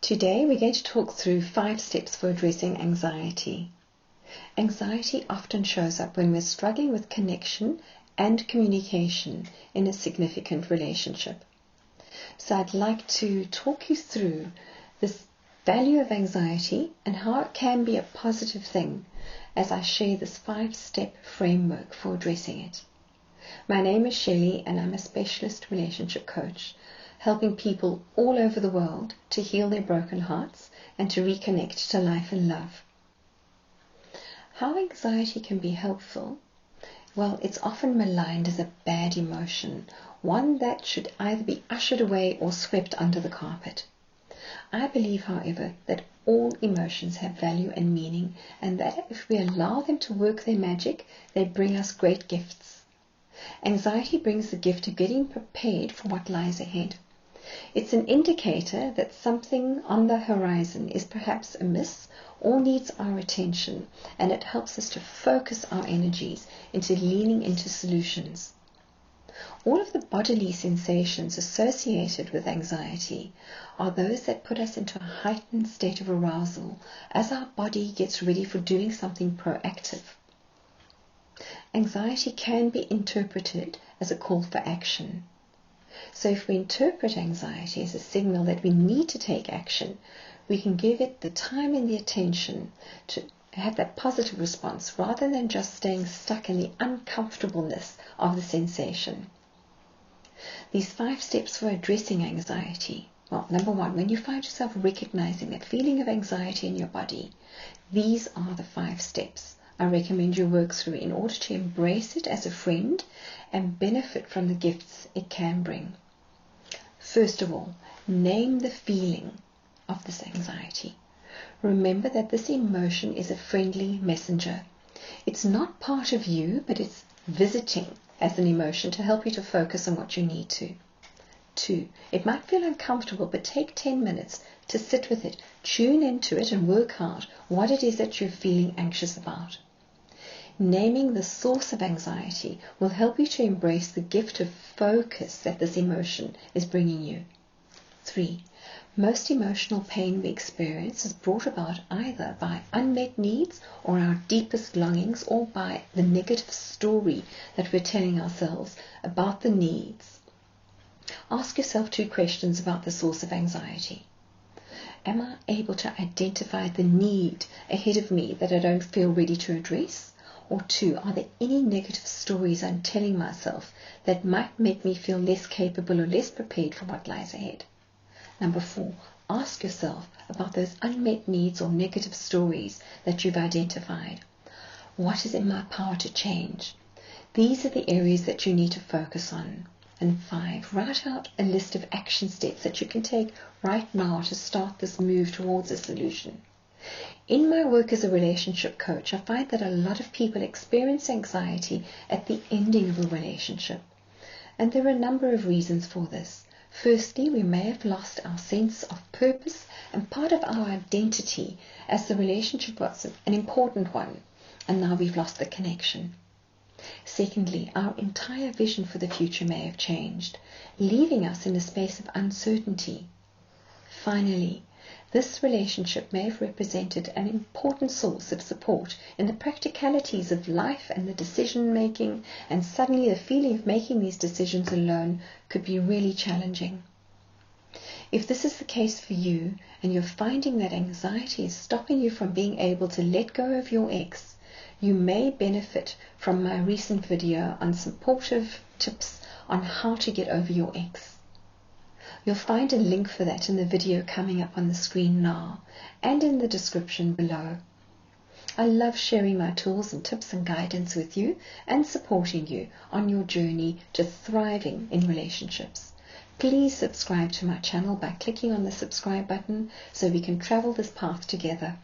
Today we're going to talk through 5 steps for addressing anxiety. Anxiety often shows up when we're struggling with connection and communication in a significant relationship. So I'd like to talk you through this value of anxiety and how it can be a positive thing as I share this 5-step framework for addressing it. My name is Shelley and I'm a specialist relationship coach, helping people all over the world to heal their broken hearts and to reconnect to life and love. How anxiety can be helpful? Well, it's often maligned as a bad emotion, one that should either be ushered away or swept under the carpet. I believe, however, that all emotions have value and meaning, and that if we allow them to work their magic, they bring us great gifts. Anxiety brings the gift of getting prepared for what lies ahead. It's an indicator that something on the horizon is perhaps amiss or needs our attention, and it helps us to focus our energies into leaning into solutions. All of the bodily sensations associated with anxiety are those that put us into a heightened state of arousal as our body gets ready for doing something proactive. Anxiety can be interpreted as a call for action. So if we interpret anxiety as a signal that we need to take action, we can give it the time and the attention to have that positive response rather than just staying stuck in the uncomfortableness of the sensation. These 5 steps for addressing anxiety. Well, number 1, when you find yourself recognizing that feeling of anxiety in your body, these are the 5 steps I recommend you work through in order to embrace it as a friend and benefit from the gifts it can bring. First of all, name the feeling of this anxiety. Remember that this emotion is a friendly messenger. It's not part of you, but it's visiting as an emotion to help you to focus on what you need to. 2, it might feel uncomfortable, but take 10 minutes to sit with it, tune into it and work out what it is that you're feeling anxious about. Naming the source of anxiety will help you to embrace the gift of focus that this emotion is bringing you. 3, most emotional pain we experience is brought about either by unmet needs or our deepest longings, or by the negative story that we're telling ourselves about the needs. Ask yourself 2 questions about the source of anxiety. Am I able to identify the need ahead of me that I don't feel ready to address? Or 2, are there any negative stories I'm telling myself that might make me feel less capable or less prepared for what lies ahead? Number 4, ask yourself about those unmet needs or negative stories that you've identified. What is in my power to change? These are the areas that you need to focus on. And 5, write out a list of action steps that you can take right now to start this move towards a solution. In my work as a relationship coach, I find that a lot of people experience anxiety at the ending of a relationship. And there are a number of reasons for this. Firstly, we may have lost our sense of purpose and part of our identity as the relationship was an important one, and now we've lost the connection. Secondly, our entire vision for the future may have changed, leaving us in a space of uncertainty. Finally, this relationship may have represented an important source of support in the practicalities of life and the decision making, and suddenly the feeling of making these decisions alone could be really challenging. If this is the case for you, and you're finding that anxiety is stopping you from being able to let go of your ex, you may benefit from my recent video on supportive tips on how to get over your ex. You'll find a link for that in the video coming up on the screen now and in the description below. I love sharing my tools and tips and guidance with you and supporting you on your journey to thriving in relationships. Please subscribe to my channel by clicking on the subscribe button so we can travel this path together.